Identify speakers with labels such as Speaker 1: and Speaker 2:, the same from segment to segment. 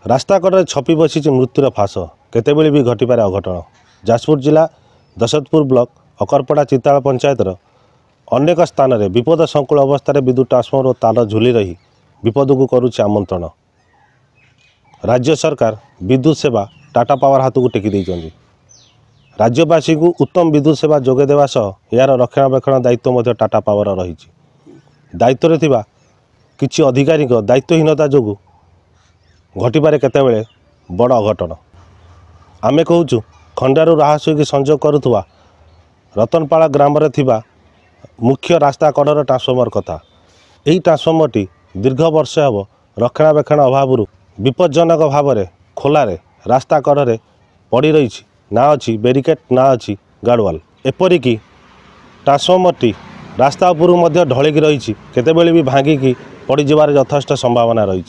Speaker 1: रास्ता कड़े छपी बसी मृत्युर फास केतेबेले भी घटीपारे अघटन। जाजपुर जिला दशरथपुर ब्लॉक अकरपड़ा चिताल पंचायतर अनेक स्थान में विपद संकुल अवस्था विद्युत ट्रांसफॉर्मर और तार झुली रही विपद को करुच्चे आमंत्रण। राज्य सरकार विद्युत सेवा टाटा पावर हाथ को टेकी देइछन्ति। राज्यवासी को उत्तम विद्युत सेवा जोगे देवा सह यार रक्षणाबेक्षण दायित्व टाटा पावर रही। दायित्व थिबा किछि अधिकारी दायित्वहीनता जोगु घटीपारे केतेबेले बड़ अघटन। आमे कहूचु खंडारू राहासुकी संजोग करुवा रतनपाड़ा ग्राम रे थिबा मुख्य रास्ता कड़र ट्रांसफॉर्मर कथा। यही ट्रांसफॉर्मरटी दीर्घ वर्ष हेब रक्षणाबेक्षण अभाव विपज्जनक भाव में खोलारे रास्ता कड़े पड़ी रही। ना अच्छी बेरिकेड ना अच्छी गार्डवाल। एपरिकी ट्रांसफॉर्मरटी रास्ता उपरू ढलिकी रही केतेबेले भी भांगिकी पड़ जावार यथेष्ट संभावना रही।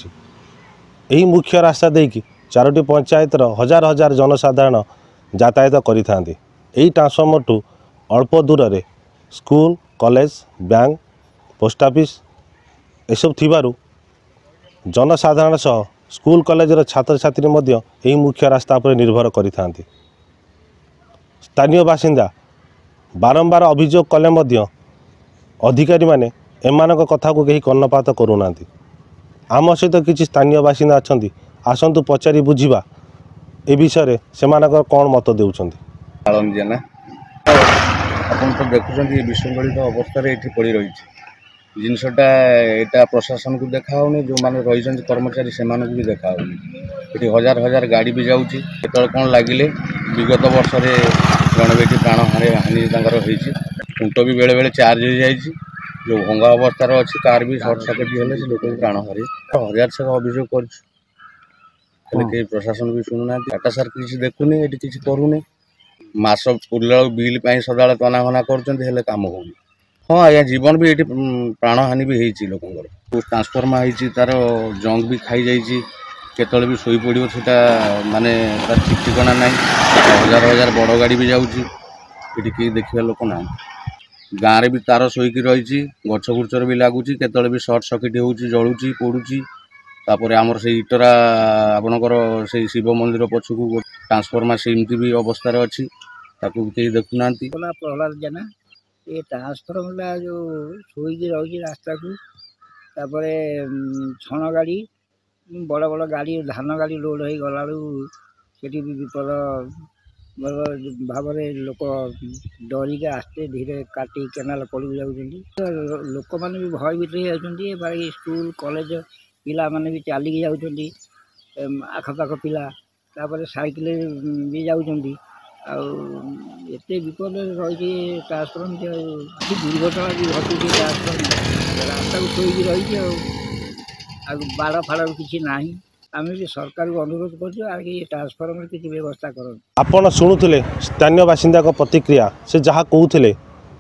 Speaker 1: यही मुख्य रास्ता देकी चारोटी पंचायतर हजार हजार जनसाधारण यातायात करिथांती। यही ट्रांसफॉर्मर टू अल्प दूर रे school college bank post office एसब थिबारु जनसाधारण सह स्कूल कॉलेज छात्र छात्री यही मुख्य रास्ता पर निर्भर करिथांती। स्थानीय बासिंदा बारंबार अभियोग कले अधिकारी माने एमानक कथा को कहीं कर्णपात करूनांती। आम सहित किसी स्थानीय बासिंदा अच्छा आसतु पचारि बुझा ए विषय से कौन मत देउछन्ति।
Speaker 2: अपन तो देखुं विशृंखलित अवस्था ये पड़ रही जिनसटा यहाँ प्रशासन को देखा जो मैंने रही कर्मचारी से भी देखा ये हजार हजार गाड़ी भी जाऊँगी केतल कौन लगिले विगत वर्ष जड़े भी प्राण हानि खुंट भी बेले बेले चार्ज हो जाए जो भंगा अवस्था अच्छी कार भी सर्ट सर्किट हेल्ले से लोक प्राण हर हजार से अभियोग कर प्रशासन भी शुणुना टाटा सार किसी देखुनी ये किसी करूनी मास पूरा बिल सदा तनाघना कर कम हो। हाँ आज्ञा जीवन भी ये प्राण हानि भी होती लोक ट्रांसफॉर्मर होती तार जंग भी खाई जाइए केतल भी शोई पड़ो से माने तार ठीक ठिकाना ना हजार हजार बड़ गाड़ी भी जाऊँगी ये किए देखा लोक ना गाँव में भी तार शोईकी रही गछ गुचर भी लगुच केतल भी सर्ट सर्किट हो जलुची पड़ुची तापर आमर से इटरा आपणकर से शिव मंदिर पछकू ट्रांसफॉर्मर सेमती भी अवस्था अच्छी ताकू कहीं देखुना।
Speaker 3: प्रहलाद जेना ये ट्रांसफॉर्मर जो शोईकी रही रास्ता को तापर छण गाड़ी बड़ बड़ गाड़ी धान गाड़ी लोड हो गला भी विपद भाव लोक डरिके आसते धीरे काटी केनाल पड़ जाऊँ लोक मैंने भी भयभीत हो स्कूल कॉलेज पिला माने भी चलिकी जाऊँगी आखपाख पिला तापर साइकिल भी जाऊँगी आते विपद रही ट्रांसफॉर्मर दुर्घटना भी घटुची ट्रांसफॉर्मर रास्ता को शोईकी रही बाड़ फाड़ किसी ना आम भी सरकार को अनुरोध कर ट्रांसफॉर्मर किसी व्यवस्था कर।
Speaker 1: आपण शुणुले स्थानीय बासिंदा प्रतिक्रिया से जहाँ कहते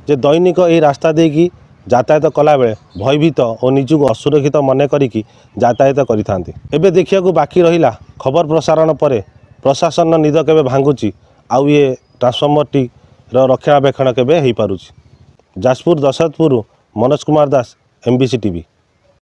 Speaker 1: जे दैनिक यही रास्ता देकी यातायात कला बेले भयभीत और निजक असुरक्षित मन करिकी यातायात करिथांती। एबे देखिया बाकी रहिला खबर प्रसारण पर प्रशासन निद केबे भांगुची आउ ये ट्रांसफॉर्मर टी रक्षणाबेक्षण केबे हो पारुची। Jajpur Dasharathpur Manoj Kumar Das MBC TV।